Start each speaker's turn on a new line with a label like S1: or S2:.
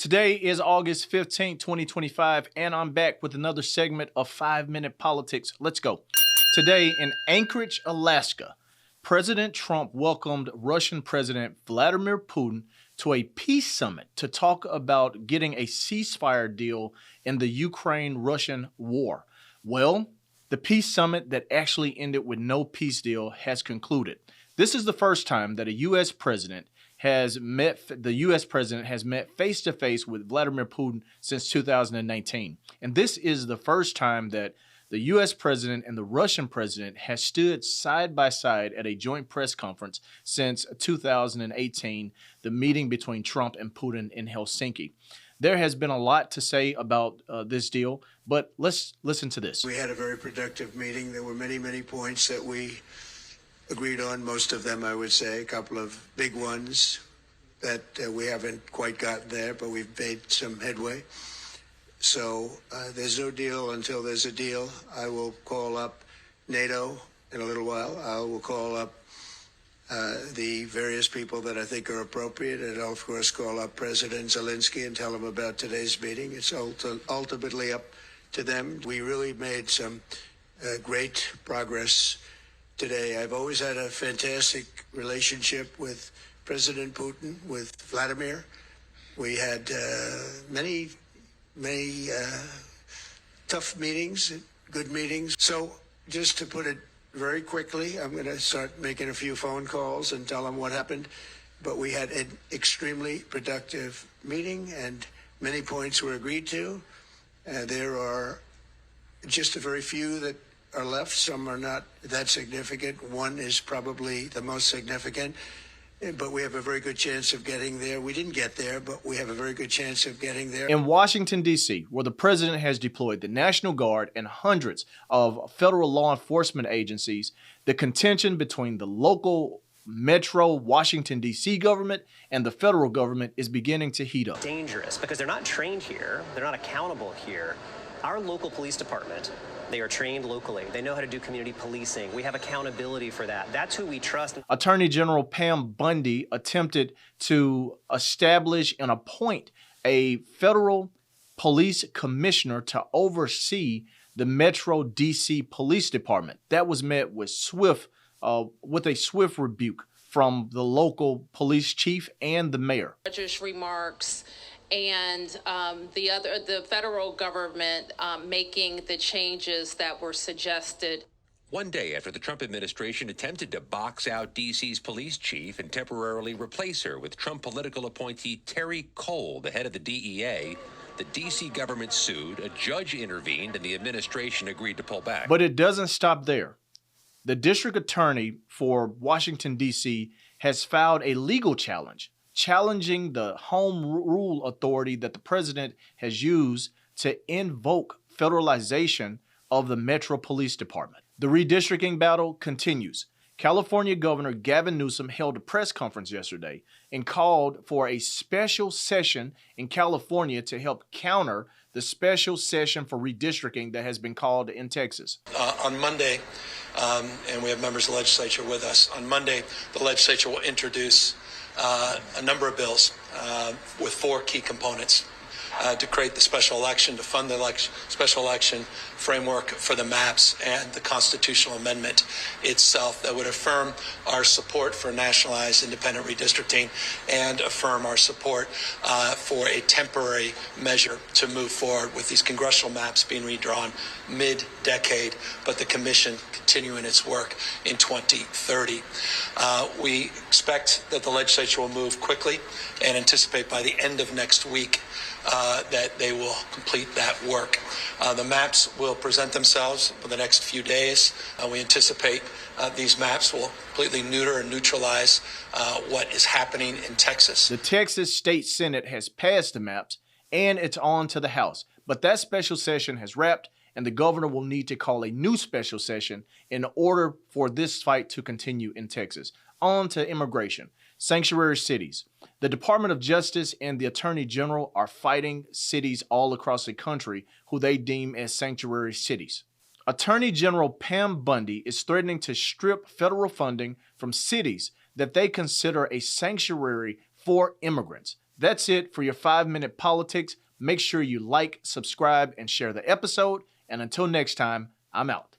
S1: Today is August 15th, 2025, and I'm back with another segment of 5-Minute Politics. Let's go. Today in Anchorage, Alaska, President Trump welcomed Russian President Vladimir Putin to a peace summit to talk about getting a ceasefire deal in the Ukraine-Russian war. Well, the peace summit that actually ended with no peace deal has concluded. This is the first time that the U.S. president has met face-to-face with Vladimir Putin since 2019. And this is the first time that the U.S. president and the Russian president has stood side by side at a joint press conference since 2018, the meeting between Trump and Putin in Helsinki. There has been a lot to say about this deal, but let's listen to this.
S2: We had a very productive meeting. There were many, many points that we agreed on, most of them, I would say, a couple of big ones that we haven't quite gotten there, but we've made some headway. So there's no deal until there's a deal. I will call up NATO in a little while. I will call up the various people that I think are appropriate, and I'll, of course, call up President Zelensky and tell him about today's meeting. It's ultimately up to them. We really made some great progress today. I've always had a fantastic relationship with President Putin, with Vladimir. We had many tough meetings, good meetings. So just to put it very quickly, I'm going to start making a few phone calls and tell them what happened. But we had an extremely productive meeting and many points were agreed to. There are just a very few that are left. Some are not that significant. One is probably the most significant, but we have a very good chance of getting there. We didn't get there, but we have a very good chance of getting there.
S1: In Washington, D.C., where the president has deployed the National Guard and hundreds of federal law enforcement agencies, the contention between the local Metro Washington, D.C. government and the federal government is beginning to heat up.
S3: Dangerous because they're not trained here. They're not accountable here. Our local police department, they are trained locally. They know how to do community policing. We have accountability for that. That's who we trust.
S1: Attorney General Pam Bondi attempted to establish and appoint a federal police commissioner to oversee the Metro DC Police Department. That was met with a swift rebuke from the local police chief and the mayor.
S4: Remarks and the federal government making the changes that were suggested.
S5: One day after the Trump administration attempted to box out D.C.'s police chief and temporarily replace her with Trump political appointee Terry Cole, the head of the DEA, the D.C. government sued, a judge intervened, and the administration agreed to pull back.
S1: But it doesn't stop there. The district attorney for Washington, D.C. has filed a legal challenge, challenging the home rule authority that the president has used to invoke federalization of the Metro Police Department. The redistricting battle continues. California Governor Gavin Newsom held a press conference yesterday and called for a special session in California to help counter the special session for redistricting that has been called in Texas.
S6: On Monday, and we have members of the legislature with us, on Monday, the legislature will introduce a number of bills with four key components to create the special election, to fund the special election framework for the maps, and the constitutional amendment itself that would affirm our support for nationalized independent redistricting and affirm our support for a temporary measure to move forward with these congressional maps being redrawn mid-decade, but the commission continuing its work in 2030. We expect that the legislature will move quickly and anticipate by the end of next week that they will complete that work. The maps will present themselves for the next few days. We anticipate these maps will completely neuter and neutralize what is happening in Texas.
S1: The Texas State Senate has passed the maps and it's on to the House. But that special session has wrapped and the governor will need to call a new special session in order for this fight to continue in Texas. On to immigration. Sanctuary cities. The Department of Justice and the Attorney General are fighting cities all across the country who they deem as sanctuary cities. Attorney General Pam Bondi is threatening to strip federal funding from cities that they consider a sanctuary for immigrants. That's it for your 5-minute politics. Make sure you like, subscribe, and share the episode. And until next time, I'm out.